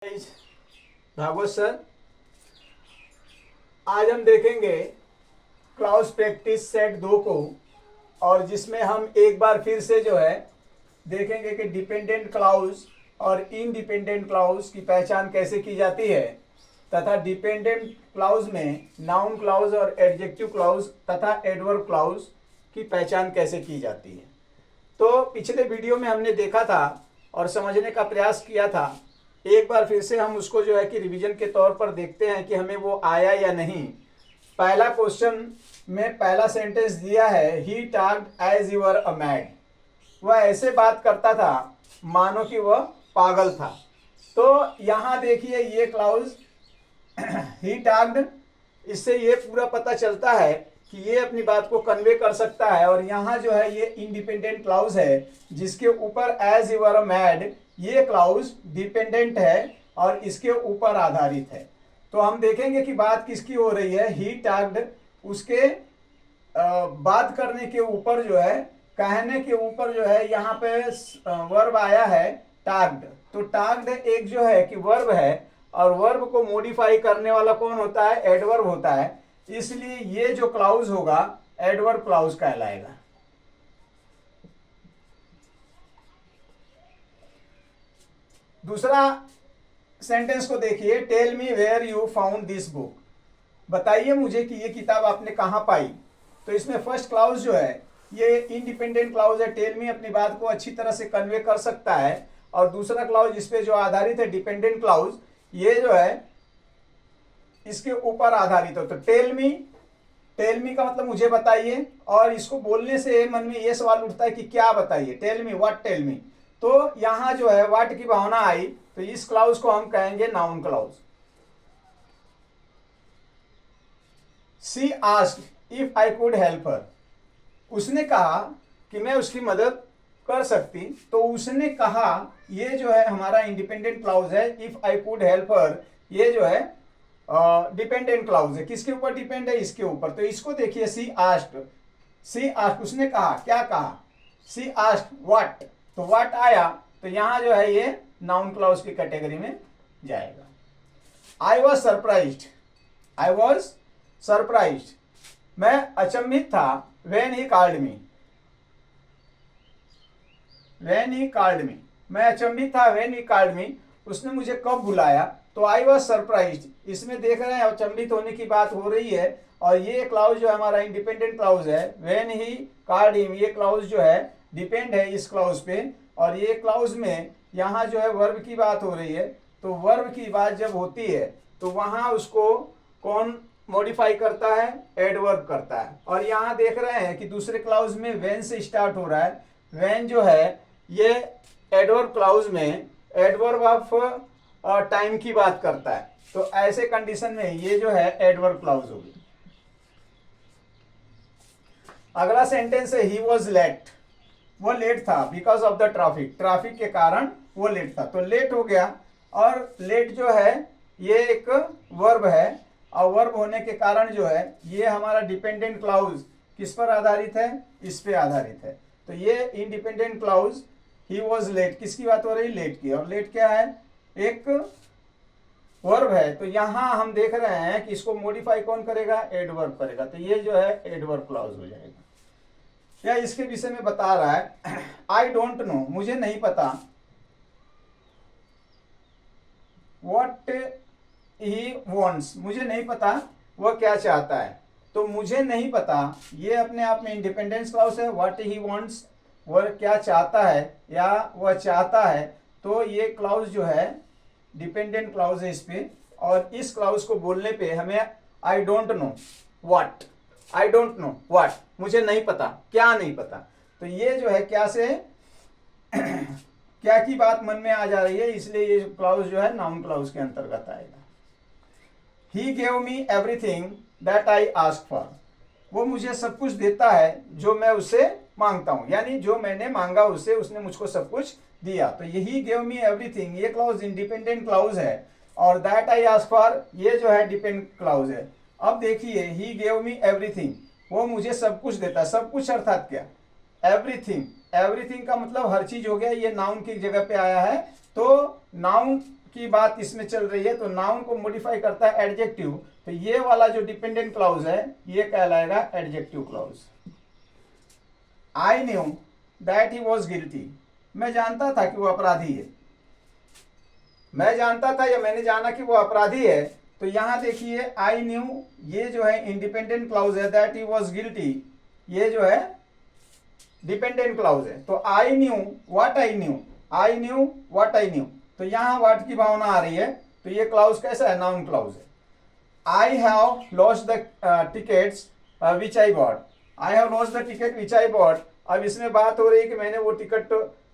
Bhagavat sir, आज हम देखेंगे क्लाउज प्रैक्टिस सेट 2 को, और जिसमें हम एक बार फिर से जो है देखेंगे कि डिपेंडेंट क्लाउज और इंडिपेंडेंट क्लाउज की पहचान कैसे की जाती है, तथा डिपेंडेंट क्लाउज में नाउन क्लाउज और एडजेक्टिव क्लाउज तथा एडवर्ब क्लाउज की पहचान कैसे की जाती है। तो पिछले वीडियो में हमने देखा था और समझने का प्रयास किया था। एक बार फिर से हम उसको जो है कि रिवीजन के तौर पर देखते हैं कि हमें वो आया या नहीं। पहला क्वेश्चन में पहला सेंटेंस दिया है, he talked as your a mad. वह ऐसे बात करता था मानो कि वह पागल था। तो यहाँ देखिए ये क्लाउज ही टॉक्ड, इससे ये पूरा पता चलता है कि ये अपनी बात को कन्वे कर सकता है। और यहाँ जो है ये इंडिपेंडेंट क्लाउज है जिसके ऊपर एज यूर अ मैड, ये क्लाउज डिपेंडेंट है और इसके ऊपर आधारित है। तो हम देखेंगे कि बात किसकी हो रही है। ही टॉक्ड, उसके बात करने के ऊपर जो है, कहने के ऊपर जो है यहाँ पे वर्ब आया है टॉक्ड। तो टॉक्ड एक जो है कि वर्ब है, और वर्ब को मॉडिफाई करने वाला कौन होता है? एडवर्ब होता है। इसलिए ये जो क्लाउज होगा एडवर्ब क्लाउज कहलाएगा। दूसरा सेंटेंस को देखिए, tell me where you found this book. बताइए मुझे कि ये किताब आपने कहाँ पाई। तो इसमें फर्स्ट क्लाउज जो है ये इंडिपेंडेंट क्लाउज है। टेल मी अपनी बात को अच्छी तरह से कन्वे कर सकता है। और दूसरा क्लाउज इस पे जो आधारित है डिपेंडेंट क्लाउज, ये जो है इसके ऊपर आधारित हो। तो टेल मी का मतलब मुझे बताइए, और इसको बोलने से मन में ये सवाल उठता है कि क्या बताइए। Tell me, what tell me. तो यहां जो है व्हाट की भावना आई, तो इस क्लाउज को हम कहेंगे noun clause. She asked if I could help her. उसने कहा कि मैं उसकी मदद कर सकती। तो उसने कहा, ये जो है हमारा इंडिपेंडेंट क्लाउज है। इफ आई कुड हेल्प हर, ये जो है डिपेंडेंट क्लाउज है। किसके ऊपर डिपेंड है? इसके ऊपर। तो इसको देखिए, सी आस्क्ड, उसने कहा, क्या कहा? सी आस्क्ड व्हाट, तो व्हाट आया, तो यहां जो है ये नाउन क्लाउज की कैटेगरी में जाएगा। आई वॉज सरप्राइज्ड, मैं अचंभित था। व्हेन ही कॉल्ड मी, मैं अचंभित था। व्हेन ही कॉल्ड मी, उसने मुझे कब बुलाया। तो आई वॉज सरप्राइज्ड, इसमें देख रहे हैं अचंभित होने की बात हो रही है। और ये क्लाउज जो हमारा इंडिपेंडेंट क्लाउज है, व्हेन ही कॉल्ड हिम, ये क्लाउज जो है डिपेंड है इस क्लाउज पे। और ये क्लाउज में यहाँ जो है वर्ब की बात हो रही है। तो वर्ब की बात जब होती है तो वहां उसको कौन मॉडिफाई करता है? एडवर्ब करता है। और यहाँ देख रहे हैं कि दूसरे क्लाउज में व्हेन से स्टार्ट हो रहा है। व्हेन जो है ये एडवर्ब क्लाउज में एडवर्ब ऑफ टाइम की बात करता है। तो ऐसे कंडीशन में ये जो है एडवर्ब क्लाउज होगी। अगला सेंटेंस है, ही वॉज लेट, वो लेट था बिकॉज ऑफ द ट्रैफिक के कारण वो लेट था। तो लेट हो गया, और लेट जो है ये एक वर्ब है, और वर्ब होने के कारण जो है ये हमारा डिपेंडेंट क्लाउज किस पर आधारित है? इस पे आधारित है। तो ये independent clause he was late, किसकी बात हो रही? लेट की। और लेट क्या है? एक वर्ब है। तो यहां हम देख रहे हैं कि इसको मॉडिफाई कौन करेगा? एडवर्ब करेगा। तो ये जो है एडवर्ब क्लाउज हो जाएगा। या इसके विषय में बता रहा है, आई डोंट नो, मुझे नहीं पता। व्हाट ही वॉन्ट्स, मुझे नहीं पता वह क्या चाहता है। तो मुझे नहीं पता ये अपने आप में इंडिपेंडेंस क्लाउज है। व्हाट ही वॉन्ट्स, वह क्या चाहता है या वह चाहता है। तो ये क्लाउज जो है डिपेंडेंट क्लाउज है इस पे। और इस क्लाउज को बोलने पे हमें I don't know what, I don't know what, मुझे नहीं पता, क्या नहीं पता। तो ये जो है क्या से क्या की बात मन में आ जा रही है, इसलिए ये क्लाउज जो है नाउन क्लाउज के अंतर्गत आएगा। He gave me everything that I ask for, वो मुझे सब कुछ देता है जो मैं उससे मांगता हूं। यानी जो मैंने मांगा उससे उसने मुझको सब कुछ दिया। तो यही गेव मी एवरीथिंग, ये क्लाउज इंडिपेंडेंट क्लाउज है। और दैट आई आस्क फॉर, ये जो है डिपेंडेंट क्लाउज है। अब देखिए, ही गेव मी एवरीथिंग, वो मुझे सब कुछ देता है। सब कुछ अर्थात क्या? एवरीथिंग। एवरीथिंग का मतलब हर चीज हो गया। ये नाउन की जगह पे आया है। तो नाउन की बात इसमें चल रही है, तो नाउन को मॉडिफाई करता है एडजेक्टिव, तो ये वाला जो डिपेंडेंट क्लाउज है ये कहलाएगा adjective clause. I knew that he was guilty, मैं जानता था कि वो अपराधी है, मैं जानता था या मैंने जाना कि वो अपराधी है। तो यहां देखिए आई न्यू, ये जो है इंडिपेंडेंट क्लाउज है, दैट ही वॉज गिल्टी ये जो है डिपेंडेंट क्लाउज है। तो I knew what I knew, I knew what I knew, तो यहां व्हाट की भावना आ रही है, तो ये क्लाउज कैसा है, नाउन क्लाउज है। I have lost the tickets which I bought, I have lost the ticket which I bought, अब इसमें बात हो रही है कि मैंने वो टिकट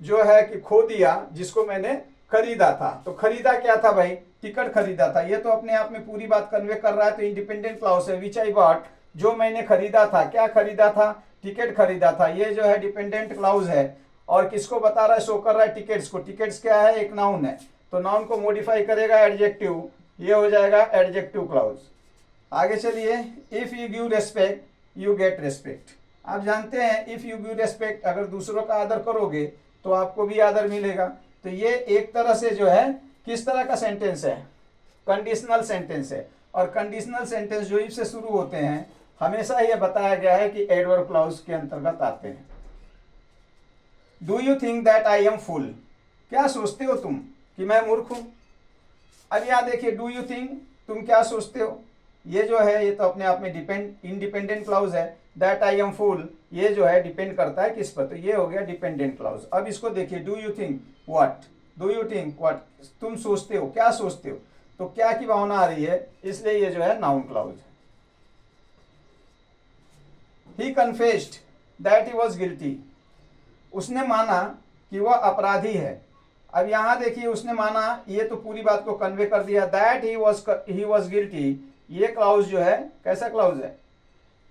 जो है कि खो दिया जिसको मैंने खरीदा था। तो खरीदा क्या था भाई, टिकट खरीदा था, ये तो अपने आप में पूरी बात कन्वे कर रहा है। तो इंडिपेंडेंट क्लाउज है, विच आई बॉट जो मैंने खरीदा था, क्या खरीदा था, टिकट खरीदा था, ये जो है डिपेंडेंट क्लाउज है। और किसको बता रहा है, शो कर रहा है टिकट्स को, टिकट्स क्या है, एक नाउन है, तो नाउन को मॉडिफाई करेगा एडजेक्टिव, ये हो जाएगा एडजेक्टिव क्लाउज। आगे चलिए, if you give respect you get respect, आप जानते हैं इफ यू गिव रेस्पेक्ट, अगर दूसरों का आदर करोगे तो आपको भी आदर मिलेगा। तो ये एक तरह से जो है किस तरह का सेंटेंस है, कंडीशनल सेंटेंस है। और कंडीशनल सेंटेंस जो इफ से शुरू होते हैं हमेशा यह बताया गया है कि एडवर्ब क्लाउज के अंतर्गत आते हैं। Do you think that I am fool, क्या सोचते हो तुम कि मैं मूर्ख हूं। अब यहां देखिए डू यू थिंक, तुम क्या सोचते हो, ये जो है ये तो अपने आप में इंडिपेंडेंट क्लाउज है। दैट आई एम फूल ये जो है डिपेंड करता है किस पर, तो ये हो गया डिपेंडेंट क्लाउज। अब इसको देखिए, do you think what, do you think what, तुम सोचते हो, क्या सोचते हो, तो क्या की भावना आ रही है, इसलिए ये जो है नाउन क्लाउज है। He confessed that he was guilty, उसने माना कि वह अपराधी है। अब यहां देखिए उसने माना, ये तो पूरी बात को कन्वे कर दिया। दैट ही वॉज गिल्टी, ये क्लाउज जो है कैसा क्लाउज है,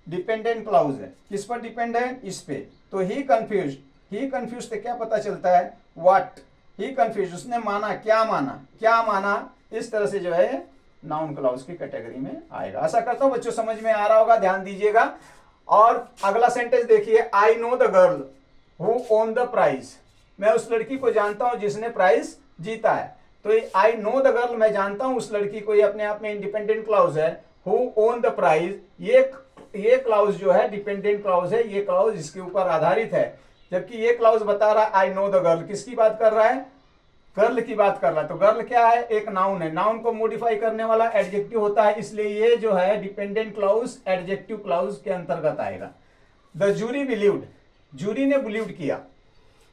डिपेंडेंट क्लाउज है। किस पर डिपेंड है, इस पे। तो ही कंफ्यूज से क्या पता चलता है, व्हाट, ही कंफ्यूज उसने माना, क्या माना, क्या माना, इस तरह से जो है नाउन क्लाउज की कैटेगरी में आएगा। आशा करता हूं बच्चों समझ में आ रहा होगा, ध्यान दीजिएगा। और अगला सेंटेंस देखिए, I know the girl who won the prize, मैं उस लड़की को जानता हूं जिसने प्राइज जीता है। तो आई नो द गर्ल, मैं जानता हूं उस लड़की को, ये अपने आप में इंडिपेंडेंट क्लाउज है। हु ओन द प्राइज, ये क्लाउज जो है डिपेंडेंट क्लाउज है, ये क्लाउज इसके ऊपर आधारित है। जबकि ये क्लाउज बता रहा है आई नो द गर्ल, किसकी बात कर रहा है, गर्ल की बात कर रहा है। तो गर्ल क्या है, एक नाउन है, नाउन को मॉडिफाई करने वाला एडजेक्टिव होता है, इसलिए ये जो है डिपेंडेंट क्लाउज एडजेक्टिव क्लाउज के अंतर्गत आएगा। द जूरी बिलीव्ड, जूरी ने बिलीव किया,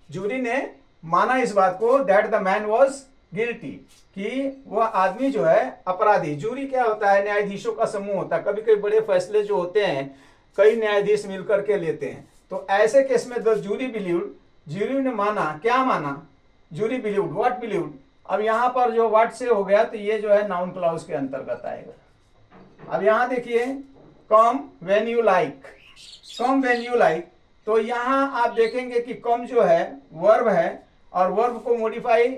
जूरी ने माना इस बात को, that the man was guilty, कि वह आदमी जो है अपराधी। जूरी क्या होता है, न्यायाधीशों का समूह होता है। कभी कभी बड़े फैसले जो होते हैं कई न्यायाधीश मिलकर के लेते हैं, तो ऐसे केस में द जूरी बिलीव्ड, जूरी ने माना, क्या माना, जूरी बिलीव्ड, व्हाट बिलीव्ड। अब यहां पर जो व्हाट से हो गया, तो ये जो है नाउन क्लाउज के अंतर्गत आएगा। अब यहां देखिए, come when you like, come when you like, तो यहां आप देखेंगे कि कम जो है वर्ब है, और वर्ब को मॉडिफाई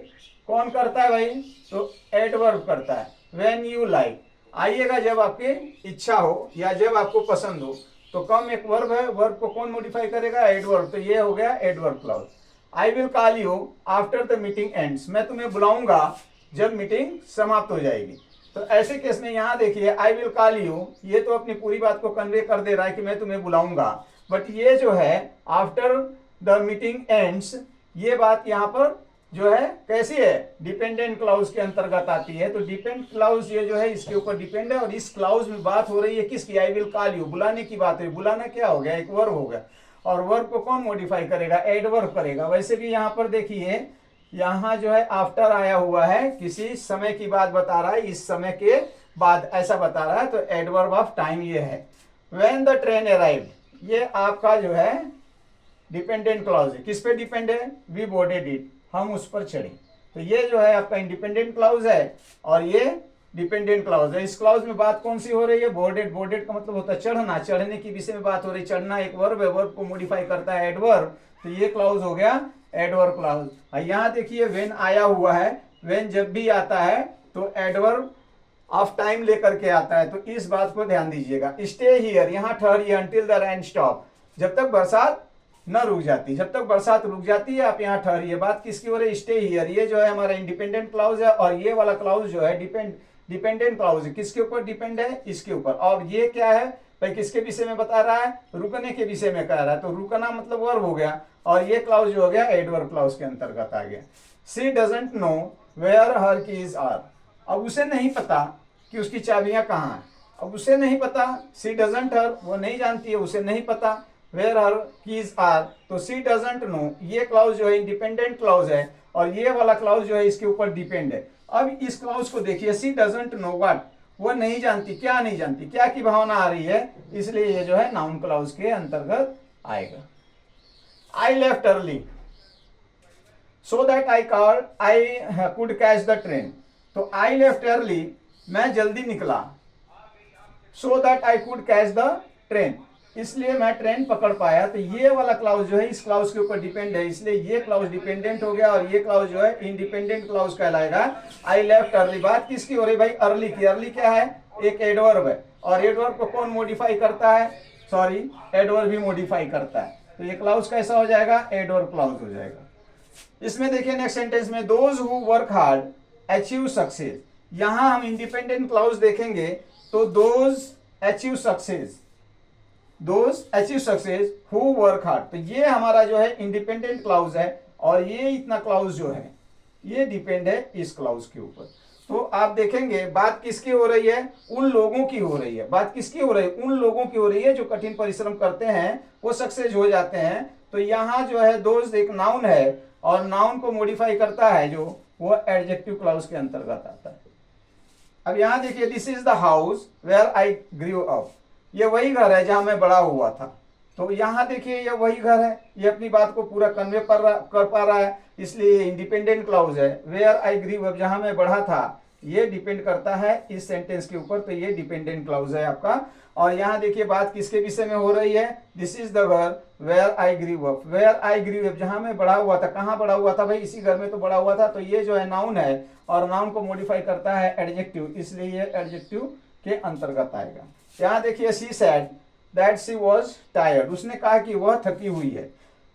कौन करता है भाई, तो एडवर्ब करता है। व्हेन यू लाइक, आइएगा जब आपकी इच्छा हो या जब आपको पसंद हो। तो कम एक वर्ब है, वर्ब को कौन मॉडिफाई करेगा, एडवर्ब, तो ये हो गया adverb clause. I will call you after the meeting ends, मैं तुम्हें बुलाऊंगा जब मीटिंग समाप्त हो जाएगी। तो ऐसे केस में यहां देखिए आई विल कॉल यू, ये तो अपनी पूरी बात को कन्वे कर दे रहा है कि मैं तुम्हें बुलाऊंगा, बट ये जो है आफ्टर द मीटिंग एंड्स, ये बात यहां पर जो है कैसी है, डिपेंडेंट क्लाउज के अंतर्गत आती है। तो डिपेंडेंट क्लाउज ये जो है इसके ऊपर डिपेंड है, और इस क्लाउज में बात हो रही है किसकी, आई विल कॉल यू, बुलाने की बात है। बुलाना क्या हो गया, एक वर्ब हो गया, और वर्ब को कौन मॉडिफाई करेगा, एडवर्ब करेगा। वैसे भी यहाँ पर देखिए, यहाँ जो है आफ्टर आया हुआ है, किसी समय की बात बता रहा है, इस समय के बाद ऐसा बता रहा है, तो एडवर्ब ऑफ टाइम ये है। व्हेन द ट्रेन अराइव्ड, ये आपका जो है डिपेंडेंट क्लाउज है। किस पे डिपेंड है, वी बोर्डेड इट, हम उस पर चढ़े। तो ये जो है आपका इंडिपेंडेंट क्लाउज है, और ये डिपेंडेंट क्लाउज है। इस क्लाउज में बात कौन सी हो रही है, बोर्डेड, बोर्डेड का मतलब होता है चढ़ना, चढ़ने की विषय में बात हो रही है। चढ़ना एक वर्ब है, वर्ब को मॉडिफाई करता है एडवर्ब, तो ये क्लाउज हो गया एडवर्ब क्लाउज। यहाँ देखिए व्हेन आया हुआ है, व्हेन जब भी आता है तो एडवर्ब ऑफ टाइम लेकर के आता है, तो इस बात को ध्यान दीजिएगा। स्टे हियर, यहाँ ठहरिए, अंटिल द रेन स्टॉप, जब तक बरसात न रुक जाती। जब तक बरसात रुक जाती है आप यहाँ ठहरिए। बात किसकी हो रही है, स्टे हियर। ये जो है हमारा इंडिपेंडेंट क्लाउज है और ये वाला क्लाउज जो है डिपेंडेंट क्लाउज है। किसके ऊपर डिपेंड है, इसके ऊपर। और ये क्या है भाई, किसके विषय में बता रहा है, रुकने के विषय में कह रहा है। तो रुकना मतलब वर्ब हो गया और ये क्लाउज जो हो गया एडवर्ब क्लाउज के अंतर्गत आ गया। She doesn't know where her keys are. अब उसे नहीं पता कि उसकी चाबियां कहाँ हैं। अब उसे नहीं पता, सी डजंट हर, वो नहीं जानती है, उसे नहीं पता। वेयर हर कीज आर, तो सी डजंट नो, ये क्लाउज जो है इंडिपेंडेंट क्लाउज है और ये वाला क्लाउज जो है इसके ऊपर डिपेंड है। अब इस क्लाउज को देखिए, सी डजंट नो व्हाट, वो नहीं जानती, क्या नहीं जानती, क्या की भावना आ रही है, इसलिए ये जो है नाउन क्लाउज के अंतर्गत आएगा। I left early so that I could catch the train. तो आई लेफ्ट अर्ली, मैं जल्दी निकला, so that I could catch the train, इसलिए मैं ट्रेन पकड़ पाया। तो ये वाला क्लाउज जो है इस क्लाउज के ऊपर डिपेंड है, इसलिए ये क्लाउज डिपेंडेंट हो गया और ये क्लाउज जो है इंडिपेंडेंट क्लाउज कहलाएगा। आई लेफ्ट अर्ली, बात किसकी हो रही भाई, अर्ली की। अर्ली क्या है, एक एडवर्ब है और एडवर्ब को कौन मॉडिफाई करता है, सॉरी एडवर्ब भी मॉडिफाई करता है। तो ये क्लाउज कैसा हो जाएगा, एडवर्ब क्लाउज हो जाएगा। इसमें देखिए नेक्स्ट सेंटेंस में, those who work hard achieve success. यहां हम इंडिपेंडेंट क्लाउज देखेंगे तो those achieve success, those achieve success who work hard, तो ये हमारा जो है इंडिपेंडेंट क्लाउज है और ये इतना क्लाउज जो है ये डिपेंड है इस क्लाउज के ऊपर। तो आप देखेंगे बात किसकी हो रही है, उन लोगों की हो रही है। बात किसकी हो रही है, उन लोगों की हो रही है जो कठिन परिश्रम करते हैं वो सक्सेस हो जाते हैं। तो यहाँ जो है दोज एक नाउन है और नाउन को मॉडिफाई करता है जो वो एडजेक्टिव क्लाउज के अंतर्गत आता है। अब यहाँ देखिए, this is the house where I grew up, ये वही घर है जहां मैं बड़ा हुआ था। तो यहाँ देखिए ये वही घर है, ये अपनी बात को पूरा कन्वे कर पा रहा है, इसलिए इंडिपेंडेंट क्लाउज है। वेयर आई ग्रू अप, जहां मैं बढ़ा था, ये डिपेंड करता है इस सेंटेंस के ऊपर, तो ये डिपेंडेंट क्लाउज है आपका। और यहाँ देखिए बात किसके विषय में हो रही है, दिस इज द घर where I grew up. Where I grew up, जहां मैं बड़ा हुआ था, कहाँ बड़ा हुआ था भाई, इसी घर में तो बड़ा हुआ था। तो ये जो है नाउन है और नाउन को मॉडिफाई करता है एडजेक्टिव, इसलिए ये एडजेक्टिव के अंतर्गत आएगा। यहाँ देखिए, she said that she was tired, उसने कहा कि वह थकी हुई है।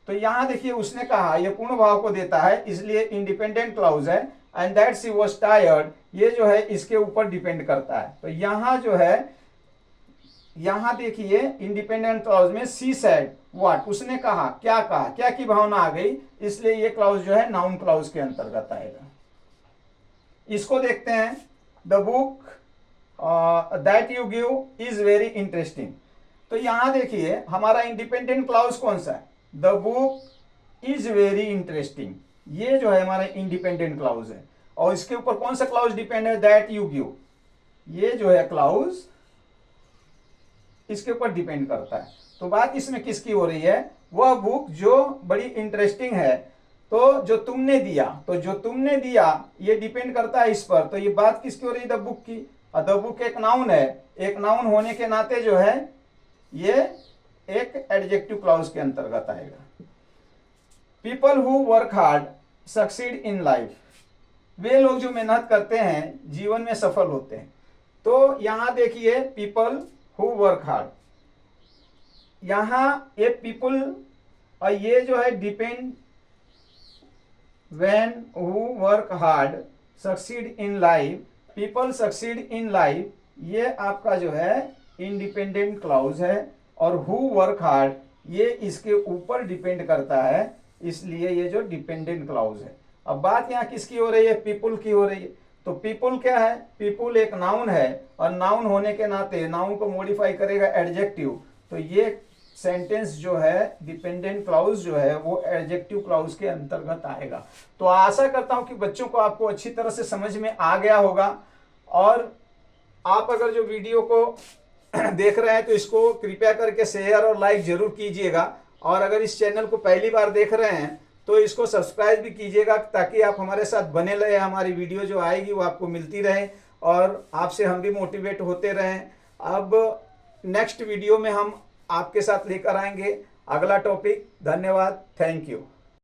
तो यहाँ देखिए उसने कहा, ये पूर्ण भाव को देता है, इसलिए इंडिपेंडेंट क्लाउज है। And that she was tired, ये जो है इसके ऊपर डिपेंड करता है। तो यहाँ जो है, यहाँ देखिए इंडिपेंडेंट क्लाउज में शी सेड व्हाट, उसने कहा, क्या कहा, क्या की भावना आ गई, इसलिए ये क्लाउज जो है नाउन क्लाउज के अंतर्गत आएगा। इसको देखते हैं, the book that you give is very interesting. तो यहां देखिए हमारा इंडिपेंडेंट क्लाउज कौन सा है, the book is very interesting, ये जो है हमारा इंडिपेंडेंट क्लाउज है। और इसके ऊपर कौन सा क्लाउज डिपेंड है, दैट यू गिव, ये जो है क्लाउज इसके ऊपर डिपेंड करता है। तो बात इसमें किसकी हो रही है, वह बुक जो बड़ी इंटरेस्टिंग है, तो जो तुमने दिया, तो जो तुमने दिया ये डिपेंड करता है इस पर। तो ये बात किसकी हो रही है, द बुक की। द बुक एक नाउन है, एक नाउन होने के नाते जो है ये एक एडजेक्टिव क्लाउज के अंतर्गत आएगा। People who work hard succeed in life, वे लोग जो मेहनत करते हैं जीवन में सफल होते हैं। तो यहां देखिए पीपल हु वर्क हार्ड, यहां ये पीपल और ये जो है depend, when who work hard succeed in life, people succeed in life, ये आपका जो है इंडिपेंडेंट क्लाउज है और who work hard ये इसके ऊपर डिपेंड करता है, इसलिए ये जो डिपेंडेंट क्लाउज है। अब बात यहाँ किसकी हो रही है, पीपुल की हो रही है। तो पीपुल क्या है, पीपुल एक नाउन है और नाउन होने के नाते नाउन को मॉडिफाई करेगा एडजेक्टिव। तो ये सेंटेंस जो है डिपेंडेंट क्लाउज जो है वो एडजेक्टिव क्लाउज के अंतर्गत आएगा। तो आशा करता हूं कि बच्चों को आपको अच्छी तरह से समझ में आ गया होगा। और आप अगर जो वीडियो को देख रहे हैं तो इसको कृपया करके शेयर और लाइक जरूर कीजिएगा। और अगर इस चैनल को पहली बार देख रहे हैं तो इसको सब्सक्राइब भी कीजिएगा, ताकि आप हमारे साथ बने रहे, हमारी वीडियो जो आएगी वो आपको मिलती रहे और आपसे हम भी मोटिवेट होते रहें। अब नेक्स्ट वीडियो में हम आपके साथ लेकर आएंगे अगला टॉपिक। धन्यवाद, थैंक यू।